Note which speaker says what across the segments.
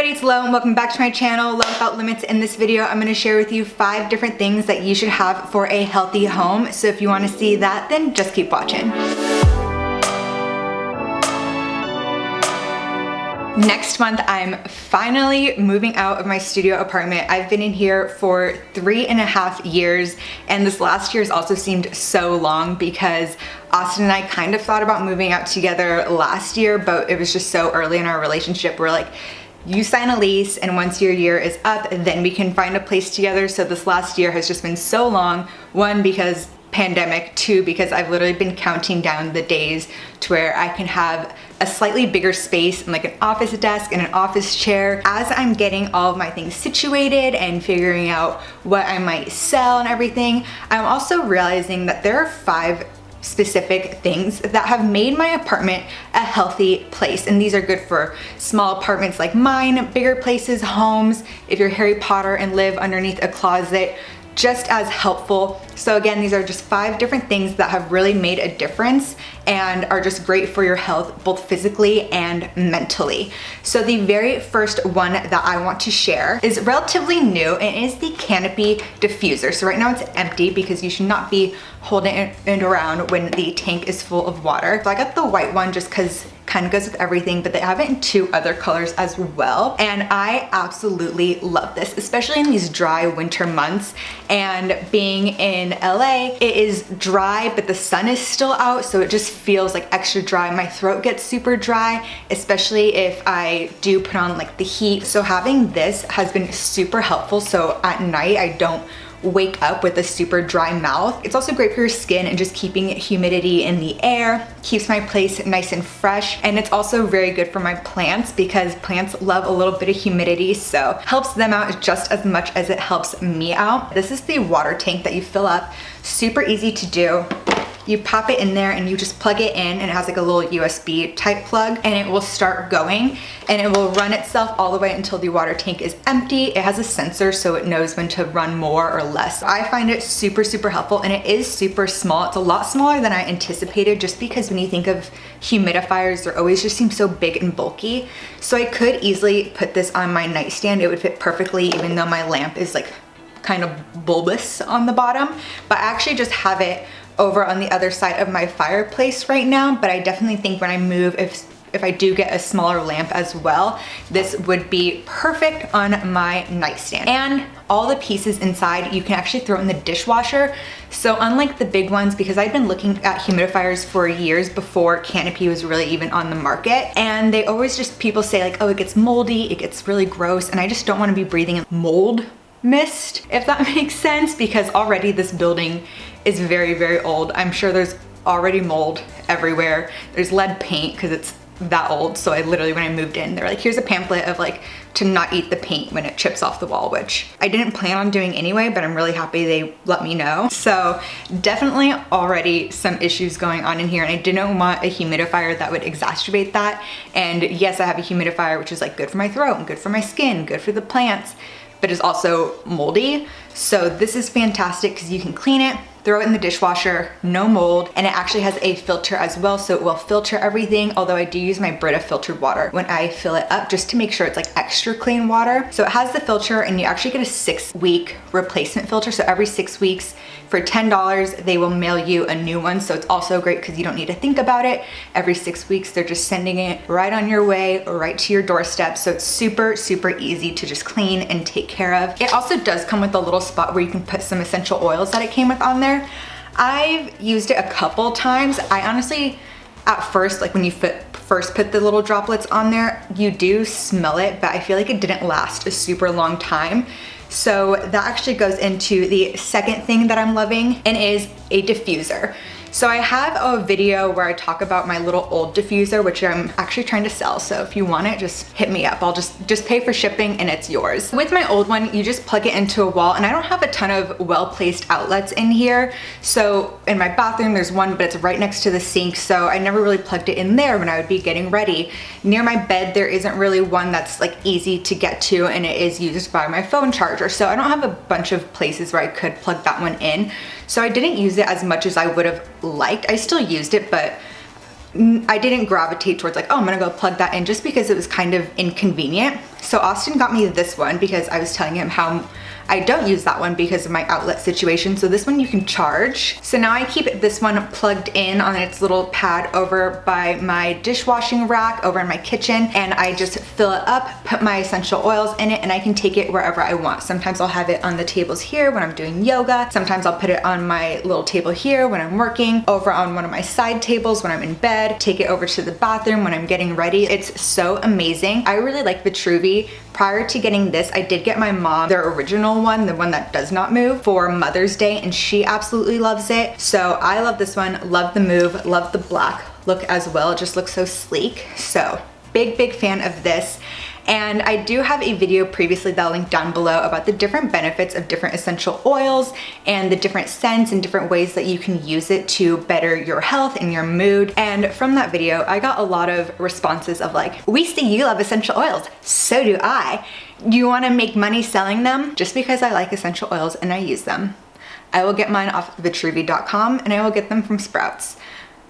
Speaker 1: everybody, it's Lo and welcome back to my channel, Lo Without Limits. In this video, I'm gonna share with you 5 different things that you should have for a healthy home. So if you wanna see that, then just keep watching. Next month, I'm finally moving out of my studio apartment. I've been in here for 3.5 years, and this last year has also seemed so long because Austin and I kind of thought about moving out together last year, but it was just so early in our relationship. We're like, you sign a lease and once your year is up, then we can find a place together. So this last year has just been so long. 1, because pandemic. 2, because I've literally been counting down the days to where I can have a slightly bigger space and like an office desk and an office chair. As I'm getting all of my things situated and figuring out what I might sell and everything, I'm also realizing that there are 5 specific things that have made my apartment a healthy place. And these are good for small apartments like mine, bigger places, homes, if you're Harry Potter and live underneath a closet, just as helpful. So again, these are just 5 different things that have really made a difference and are just great for your health, both physically and mentally. So the very first one that I want to share is relatively new and is the Canopy diffuser. So right now it's empty because you should not be holding it around when the tank is full of water. So I got the white one just because kind of goes with everything, but they have it in 2 other colors as well. And I absolutely love this, especially in these dry winter months. And being in LA, it is dry, but the sun is still out, so it just feels like extra dry. My throat gets super dry, especially if I do put on like the heat. So having this has been super helpful. So at night, I don't wake up with a super dry mouth. It's also great for your skin and just keeping humidity in the air, keeps my place nice and fresh. And it's also very good for my plants because plants love a little bit of humidity, so helps them out just as much as it helps me out. This is the water tank that you fill up, super easy to do. You pop it in there and you just plug it in, and it has like a little USB type plug, and it will start going and it will run itself all the way until the water tank is empty. It has a sensor so it knows when to run more or less. I find it super, super helpful, and it is super small. It's a lot smaller than I anticipated just because when you think of humidifiers, they always just seem so big and bulky. So I could easily put this on my nightstand. It would fit perfectly even though my lamp is like kind of bulbous on the bottom, but I actually just have it over on the other side of my fireplace right now. But I definitely think when I move, if I do get a smaller lamp as well, this would be perfect on my nightstand. And all the pieces inside, you can actually throw in the dishwasher. So unlike the big ones, because I've been looking at humidifiers for years before Canopy was really even on the market, and they always just, people say like, oh, it gets moldy, it gets really gross, and I just don't want to be breathing in mold mist, if that makes sense, because already this building is very, very old. I'm sure there's already mold everywhere. There's lead paint because it's that old. So I literally, when I moved in, they're like, here's a pamphlet of like to not eat the paint when it chips off the wall, which I didn't plan on doing anyway, but I'm really happy they let me know. So definitely already some issues going on in here, and I didn't want a humidifier that would exacerbate that. And yes, I have a humidifier, which is like good for my throat and good for my skin, good for the plants, but is also moldy. So this is fantastic because you can clean it, throw it in the dishwasher, no mold, and it actually has a filter as well, so it will filter everything, although I do use my Brita filtered water when I fill it up just to make sure it's like extra clean water. So it has the filter, and you actually get a 6-week replacement filter. So every 6 weeks for $10, they will mail you a new one. So it's also great because you don't need to think about it. Every 6 weeks, they're just sending it right on your way, right to your doorstep. So it's super, super easy to just clean and take care of. It also does come with a little spot where you can put some essential oils that it came with on there. I've used it a couple times. I honestly, at first, like when you first put the little droplets on there, you do smell it, but I feel like it didn't last a super long time. So that actually goes into the second thing that I'm loving, and is a diffuser. So I have a video where I talk about my little old diffuser, which I'm actually trying to sell. So if you want it, just hit me up. I'll just pay for shipping and it's yours. With my old one, you just plug it into a wall, and I don't have a ton of well-placed outlets in here. So in my bathroom, there's one, but it's right next to the sink. So I never really plugged it in there when I would be getting ready. Near my bed, there isn't really one that's like easy to get to, and it is used by my phone charger. So I don't have a bunch of places where I could plug that one in. So I didn't use it as much as I would have liked. I still used it, but I didn't gravitate towards like, oh, I'm gonna go plug that in, just because it was kind of inconvenient. So Austin got me this one because I was telling him how I don't use that one because of my outlet situation. So this one you can charge. So now I keep this one plugged in on its little pad over by my dishwashing rack over in my kitchen, and I just fill it up, put my essential oils in it, and I can take it wherever I want. Sometimes I'll have it on the tables here when I'm doing yoga. Sometimes I'll put it on my little table here when I'm working, over on one of my side tables when I'm in bed, take it over to the bathroom when I'm getting ready. It's so amazing. I really like Vitruvi. Prior to getting this, I did get my mom their original one, the one that does not move, for Mother's Day, and she absolutely loves it. So I love this one, love the move, love the black look as well. It just looks so sleek. So big fan of this. And I do have a video previously that I'll link down below about the different benefits of different essential oils and the different scents and different ways that you can use it to better your health and your mood. And from that video, I got a lot of responses of like, we see you love essential oils, so do I. You want to make money selling them? Just because I like essential oils and I use them, I will get mine off vitruvi.com and I will get them from Sprouts.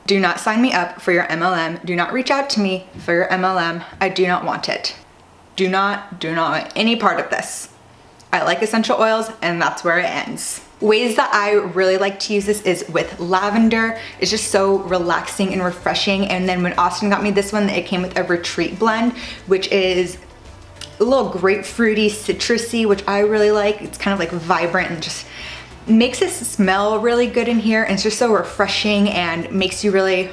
Speaker 1: Do not sign me up for your MLM. Do not reach out to me for your MLM. I do not want it. Do not want any part of this. I like essential oils and that's where it ends. Ways that I really like to use this is with lavender. It's just so relaxing and refreshing. And then when Austin got me this one, it came with a retreat blend, which is a little grapefruity, citrusy, which I really like. It's kind of like vibrant and just makes it smell really good in here. And it's just so refreshing and makes you really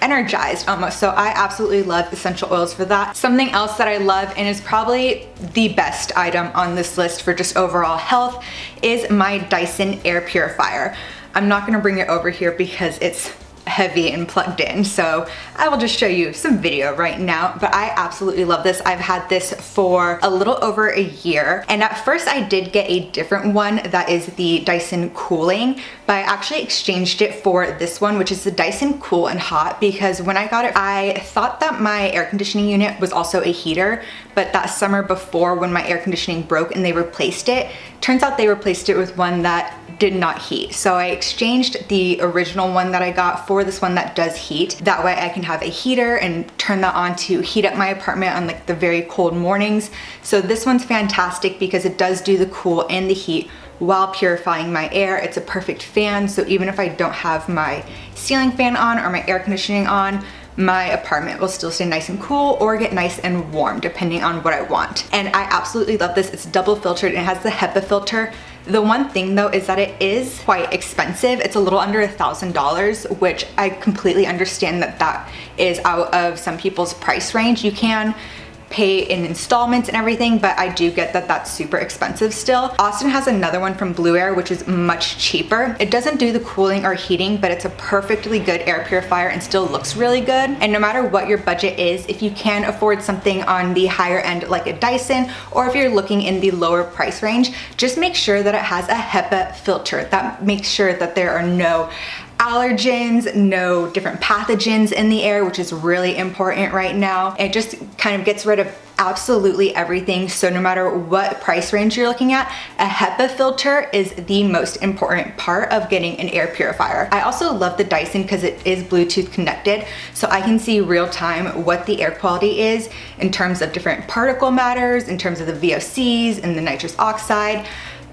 Speaker 1: energized almost. So I absolutely love essential oils for that. Something else that I love, and is probably the best item on this list for just overall health, is my Dyson air purifier. I'm not gonna bring it over here because it's heavy and plugged in, so I will just show you some video right now. But I absolutely love this. I've had this for a little over a year, and at first I did get a different one that is the Dyson Cooling, but I actually exchanged it for this one, which is the Dyson Cool and Hot, because when I got it, I thought that my air conditioning unit was also a heater, but that summer before, when my air conditioning broke and they replaced it, turns out they replaced it with one that did not heat. So I exchanged the original one that I got for this one that does heat. That way I can have a heater and turn that on to heat up my apartment on like the very cold mornings. So this one's fantastic because it does do the cool and the heat while purifying my air. It's a perfect fan, so even if I don't have my ceiling fan on or my air conditioning on, my apartment will still stay nice and cool or get nice and warm depending on what I want. And I absolutely love this. It's double filtered and it has the HEPA filter. The one thing though is that it is quite expensive. It's a little under $1,000, which I completely understand that that is out of some people's price range. You can pay in installments and everything, but I do get that that's super expensive still. Austin has another one from Blue Air, which is much cheaper. It doesn't do the cooling or heating, but it's a perfectly good air purifier and still looks really good. And no matter what your budget is, if you can afford something on the higher end like a Dyson, or if you're looking in the lower price range, just make sure that it has a HEPA filter. That makes sure that there are no allergens, no different pathogens in the air, which is really important right now. It just kind of gets rid of absolutely everything. So no matter what price range you're looking at, a HEPA filter is the most important part of getting an air purifier. I also love the Dyson because it is Bluetooth connected, so I can see real time what the air quality is in terms of different particle matters, in terms of the VOCs and the nitrous oxide.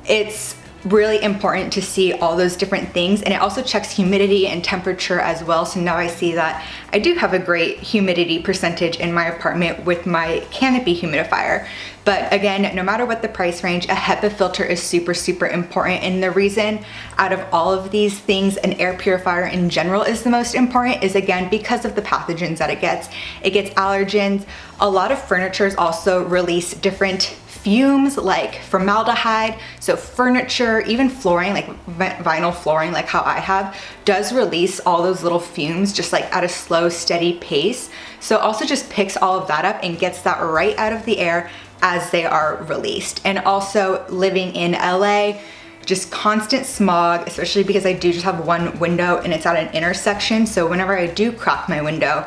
Speaker 1: It's really important to see all those different things, and it also checks humidity and temperature as well. So now I see that I do have a great humidity percentage in my apartment with my Canopy humidifier. But again, no matter what the price range, a HEPA filter is super important. And the reason out of all of these things an air purifier in general is the most important is, again, because of the pathogens that it gets. It gets allergens. A lot of furnitures also release different fumes like formaldehyde. So furniture, even flooring, like vinyl flooring, like how I have, does release all those little fumes just like at a slow, steady pace. So it also just picks all of that up and gets that right out of the air as they are released. And also living in LA, just constant smog, especially because I do just have one window and it's at an intersection. So whenever I do crack my window,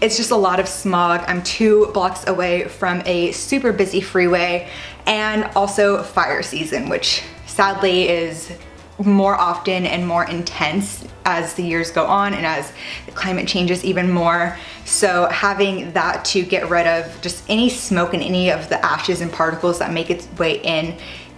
Speaker 1: it's just a lot of smog. I'm 2 blocks away from a super busy freeway, and also fire season, which sadly is more often and more intense as the years go on and as the climate changes even more. So having that to get rid of just any smoke and any of the ashes and particles that make its way in,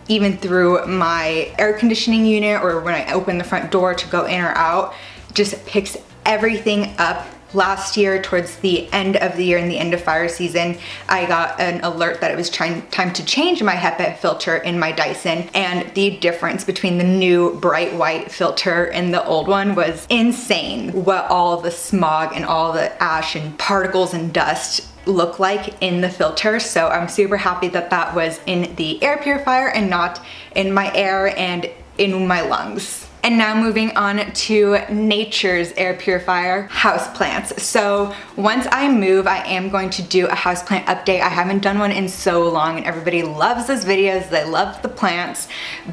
Speaker 1: even through my air conditioning unit or when I open the front door to go in or out, just picks everything up. Last year, towards the end of the year and the end of fire season, I got an alert that it was time to change my HEPA filter in my Dyson, and the difference between the new bright white filter and the old one was insane. What all the smog and all the ash and particles and dust look like in the filter. So I'm super happy that that was in the air purifier and not in my air and in my lungs. And now moving on to nature's air purifier, houseplants. So once I move, I am going to do a houseplant update. I haven't done one in so long and everybody loves those videos. They love the plants,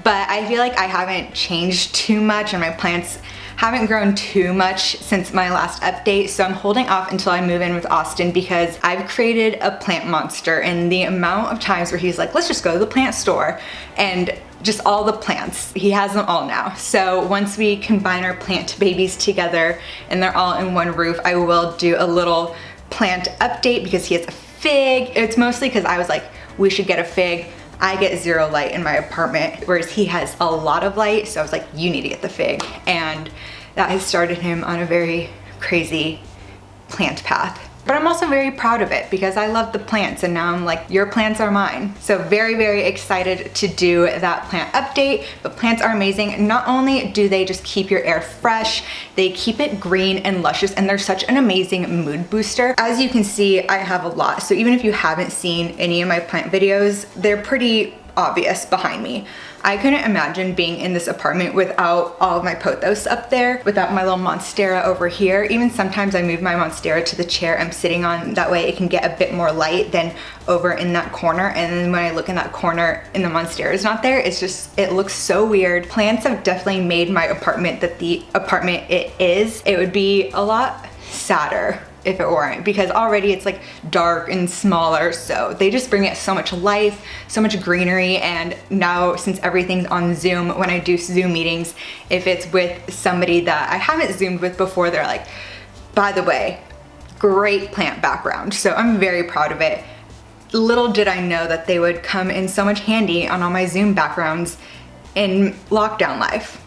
Speaker 1: but I feel like I haven't changed too much and my plants haven't grown too much since my last update. So I'm holding off until I move in with Austin because I've created a plant monster, and the amount of times where he's like, let's just go to the plant store, and just all the plants. He has them all now. So once we combine our plant babies together and they're all in one roof, I will do a little plant update because he has a fig. It's mostly because I was like, we should get a fig. I get zero light in my apartment, whereas he has a lot of light. So I was like, you need to get the fig. And that has started him on a very crazy plant path. But I'm also very proud of it because I love the plants, and now I'm like, your plants are mine. So very, very excited to do that plant update. But plants are amazing. Not only do they just keep your air fresh, they keep it green and luscious, and they're such an amazing mood booster. As you can see, I have a lot. So even if you haven't seen any of my plant videos, they're pretty obvious behind me. I couldn't imagine being in this apartment without all of my pothos up there, without my little monstera over here. Even sometimes I move my monstera to the chair I'm sitting on, that way it can get a bit more light than over in that corner. And then when I look in that corner and the monstera is not there, it's just, it looks so weird. Plants have definitely made my apartment the apartment it is. It would be a lot sadder if it weren't, because already it's like dark and smaller, so they just bring it so much life, so much greenery. And now since everything's on Zoom, when I do Zoom meetings, if it's with somebody that I haven't Zoomed with before, they're like, by the way, great plant background. So I'm very proud of it. Little did I know that they would come in so much handy on all my Zoom backgrounds in lockdown life.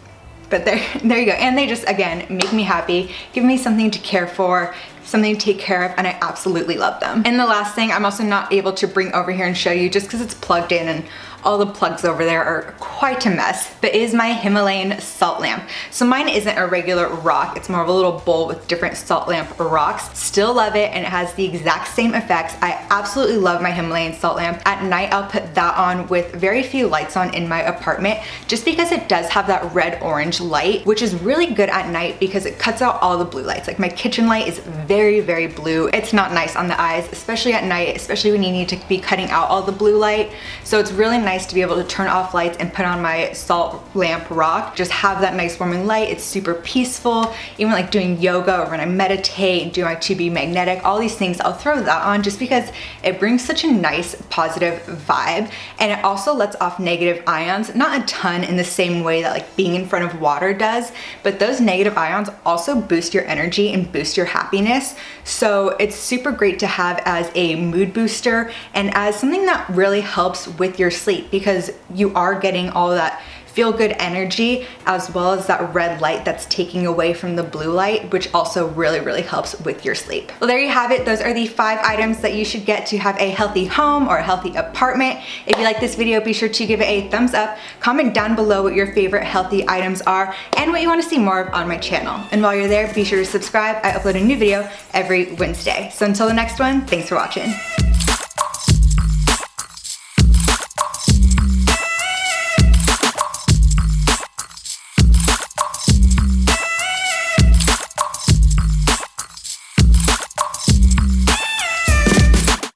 Speaker 1: But there you go. And they just, again, make me happy, give me something to care for, something to take care of, and I absolutely love them. And the last thing I'm also not able to bring over here and show you just because it's plugged in and all the plugs over there are quite a mess, but is my Himalayan salt lamp. So mine isn't a regular rock, it's more of a little bowl with different salt lamp rocks. Still love it, and it has the exact same effects. I absolutely love my Himalayan salt lamp. At night I'll put that on with very few lights on in my apartment, just because it does have that red-orange light, which is really good at night because it cuts out all the blue lights. Like my kitchen light is very, very blue. It's not nice on the eyes, especially at night, especially when you need to be cutting out all the blue light. So it's really nice to be able to turn off lights and put on my salt lamp rock. Just have that nice warming light. It's super peaceful. Even like doing yoga or when I meditate, do my 2B magnetic, all these things, I'll throw that on just because it brings such a nice positive vibe. And it also lets off negative ions, not a ton in the same way that like being in front of water does, but those negative ions also boost your energy and boost your happiness. So it's super great to have as a mood booster and as something that really helps with your sleep, because you are getting all that feel-good energy as well as that red light that's taking away from the blue light, which also really, really helps with your sleep. Well, there you have it. Those are the 5 items that you should get to have a healthy home or a healthy apartment. If you like this video, be sure to give it a thumbs up, comment down below what your favorite healthy items are and what you want to see more of on my channel. And while you're there, be sure to subscribe. I upload a new video every Wednesday. So until the next one, thanks for watching.